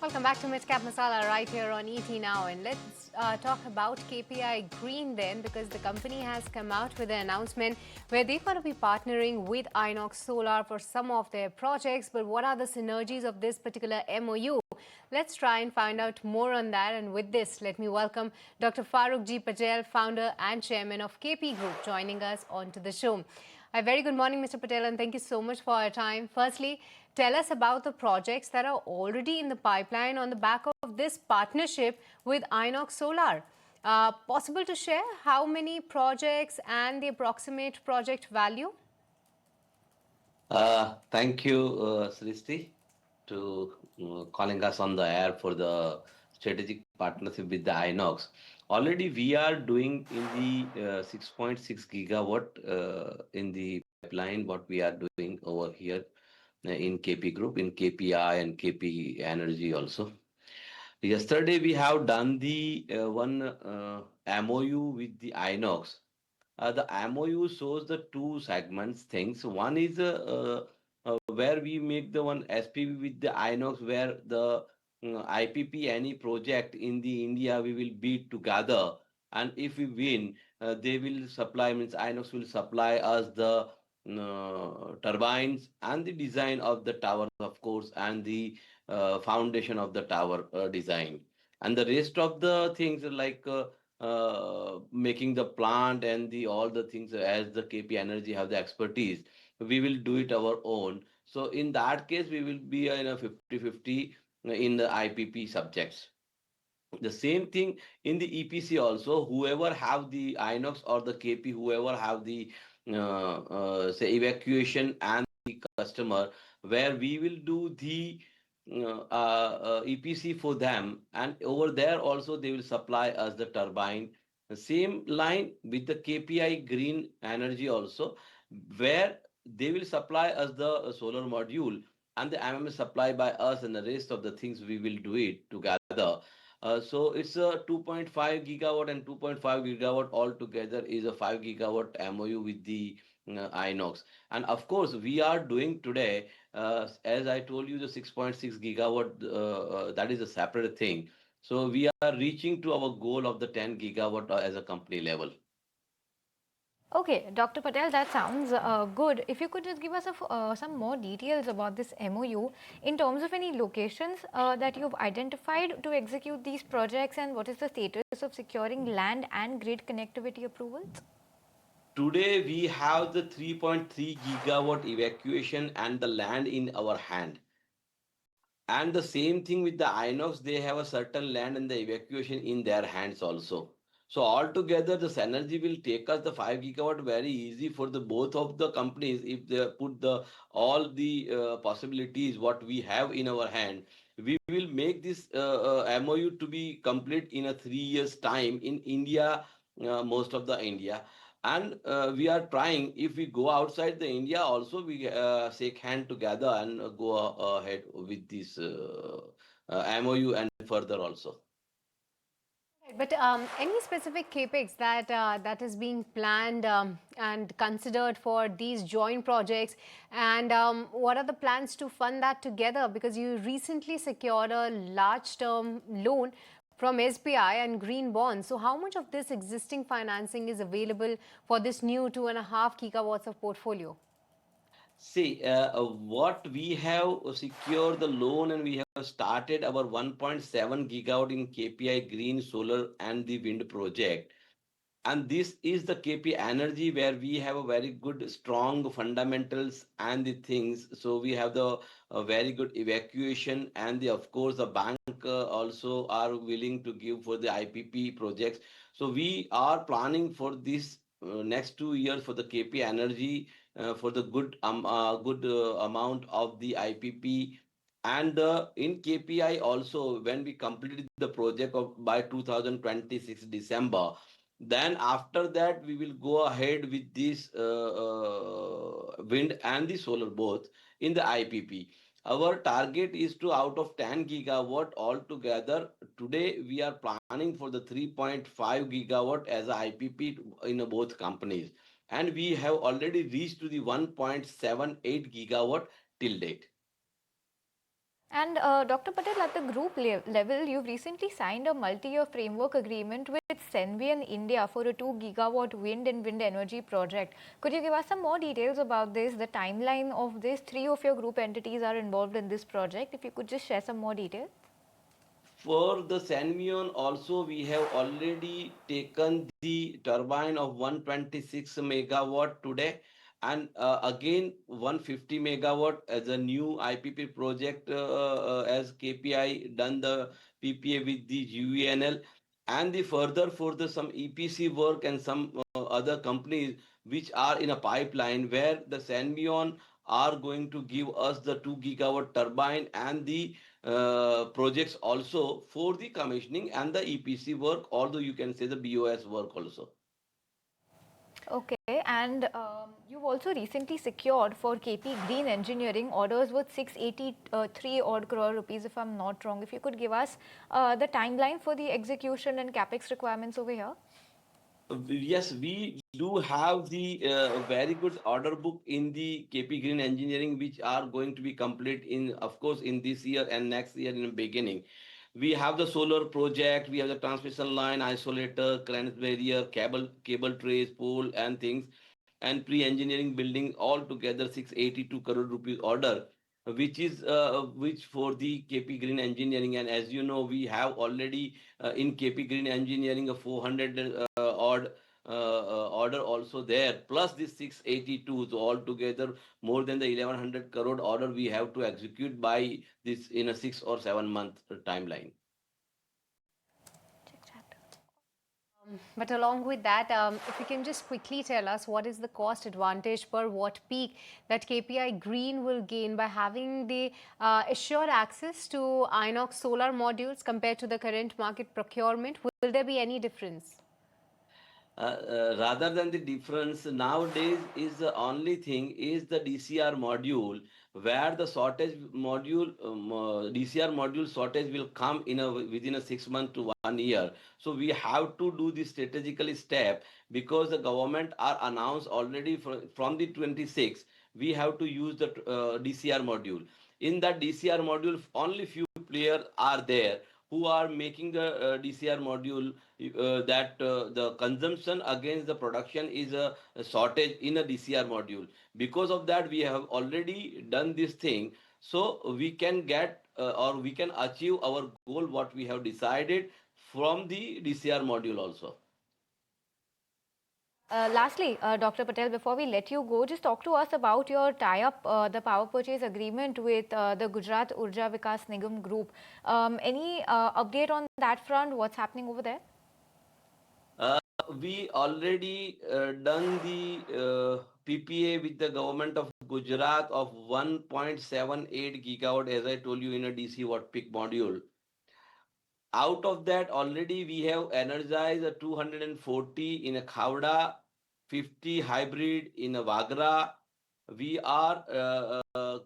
Welcome back to Midcap Masala right here on ET Now, and let's talk about KPI Green then, because the company has come out with an announcement where they're going to be partnering with INOX Solar for some of their projects. But what are the synergies of this particular MOU? Let's try and find out more on that. And with this, let me welcome Dr. Faruk G. Patel, founder and chairman of KP Group, joining us onto the show. A very good morning, Mr. Patel, and thank you so much for your time. Firstly, tell us about the projects that are already in the pipeline on the back of this partnership with INOX Solar. Possible to share how many projects and the approximate project value? Thank you, Sristi, to calling us on the air for the strategic partnership with the INOX. Already we are doing in the 6.6 gigawatt in the pipeline, what we are doing over here in KP Group, in KPI and KP Energy also. Yesterday we have done the one MOU with the INOX. The MOU shows the two segments things. One is where we make the one SPV with the INOX, where the IPP any project in the India we will bid together, and if we win, they will supply, means INOX will supply us the turbines and the design of the tower, of course, and the foundation of the tower design, and the rest of the things like making the plant and the all the things, as the KP Energy have the expertise, we will do it our own. So in that case, we will be in a 50-50 in the IPP subjects. The same thing in the EPC also. Whoever have the INOX or the KP, whoever have the say evacuation and the customer, where we will do the EPC for them, and over there also they will supply us the turbine. The same line with the KPI Green Energy also, where they will supply us the solar module and the MMS supply by us, and the rest of the things we will do it together. So it's a 2.5 gigawatt and 2.5 gigawatt altogether is a 5 gigawatt MOU with the INOX. And of course, we are doing today, as I told you, the 6.6 gigawatt, that is a separate thing. So we are reaching to our goal of the 10 gigawatt as a company level. Okay, Dr. Patel, that sounds good. If you could just give us some more details about this MOU in terms of any locations that you've identified to execute these projects, and what is the status of securing land and grid connectivity approvals? Today we have the 3.3 gigawatt evacuation and the land in our hand. And the same thing with the INOX, they have a certain land and the evacuation in their hands also. So altogether, the synergy will take us the 5 gigawatt very easy for the both of the companies if they put the all the possibilities what we have in our hand. We will make this MOU to be complete in a 3 years time in India, most of the India. And we are trying, if we go outside the India also, we shake hand together and go ahead with this MOU and further also. But any specific capex that that is being planned and considered for these joint projects, and what are the plans to fund that together? Because you recently secured a large term loan from SBI and green bonds. So how much of this existing financing is available for this new 2.5 gigawatts of portfolio? See, what we have secured the loan, and we have started our 1.7 gigawatt in KPI Green Solar and the wind project. And this is the KP Energy, where we have a very good, strong fundamentals and the things. So we have the very good evacuation, and the, of course, the bank also are willing to give for the IPP projects. So we are planning for this next 2 years for the KP Energy for the good amount of the IPP. And in KPI also, when we completed the project of by 2026 December, then after that we will go ahead with this wind and the solar both in the IPP. Our target is to, out of 10 gigawatt altogether, today we are planning for the 3.5 gigawatt as a IPP in both companies. And we have already reached to the 1.78 gigawatt till date. And Dr. Patel, at the group level, you've recently signed a multi-year framework agreement with Sanvion India for a 2 gigawatt wind and wind energy project. Could you give us some more details about this, the timeline of this? 3 of your group entities are involved in this project. If you could just share some more details. For the Sanvion also, we have already taken the turbine of 126 megawatt today, and again 150 megawatt as a new IPP project, as KPI done the PPA with the UENL, and the further for the some EPC work and some other companies which are in a pipeline, where the Sanvion are going to give us the 2 gigawatt turbine and the projects also for the commissioning and the EPC work, although you can say the BOS work also. Okay, and you've also recently secured for KP Green Engineering orders worth 683 odd crore rupees, if I'm not wrong. If you could give us the timeline for the execution and capex requirements over here. Yes, we do have the very good order book in the KP Green Engineering, which are going to be complete in, of course, in this year and next year in the beginning. We have the solar project, we have the transmission line, isolator, current barrier, cable trays, pole, and things, and pre-engineering building all together 682 crore rupees order, which for the KP Green Engineering. And as you know, we have already in KP Green Engineering a 400 odd order also there, plus this 682. So altogether more than the 1100 crore order we have to execute by this in a 6 or 7 month timeline. But along with that, if you can just quickly tell us what is the cost advantage per watt peak that KPI Green will gain by having the assured access to INOX solar modules compared to the current market procurement? Will there be any difference? Rather than the difference nowadays is the only thing is the DCR module, where the shortage module DCR module shortage will come in a within a 6 month to 1 year. So we have to do this strategically step, because the government are announced already from the 26. We have to use the DCR module. In that DCR module, only few players are there who are making the DCR module, that the consumption against the production is a shortage in a DCR module. Because of that, we have already done this thing, so we can get or we can achieve our goal what we have decided from the DCR module also. Lastly, Dr. Patel, before we let you go, just talk to us about your tie-up, the power purchase agreement with the Gujarat Urja Vikas Nigam group. Any update on that front? What's happening over there? We already done the PPA with the government of Gujarat of 1.78 gigawatt, as I told you, in a DC watt peak module. Out of that, already we have energized a 240 in a Khavda, 50 hybrid in a Vagra. We are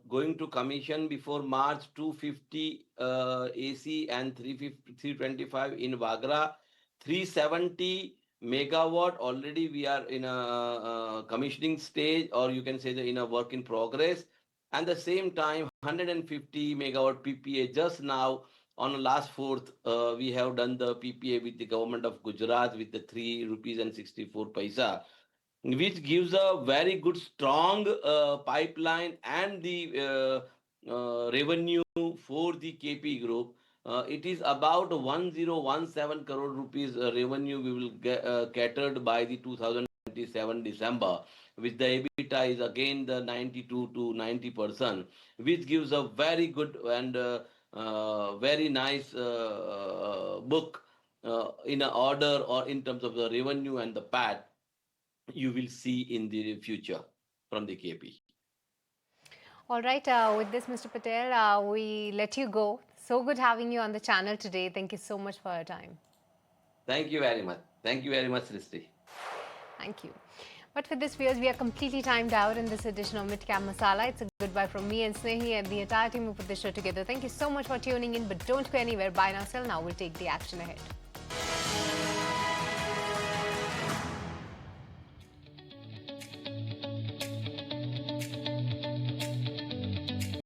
going to commission before March 250 AC and 325 in Vagra. 370 megawatt already we are in a commissioning stage, or you can say that in a work in progress. And the same time 150 megawatt PPA just now on last 4th, we have done the PPA with the government of Gujarat with the 3 rupees and 64 paisa, which gives a very good strong pipeline and the revenue for the KP group. It is about 1017 crore rupees revenue we will get catered by the 2027 December, with the EBITDA is again the 92 to 90%, which gives a very good and very nice book in an order, or in terms of the revenue and the PAT you will see in the future from the KP. All right, with this, Mr. Patel, we let you go. So good having you on the channel today. Thank you so much for your time. Thank you very much. Thank you very much, Srishti. Thank you. But for this, viewers, we are completely timed out in this edition of Midcam Masala. It's a goodbye from me and Snehi and the entire team who put this show together. Thank you so much for tuning in, but don't go anywhere. Bye now. Till now, we'll take the action ahead.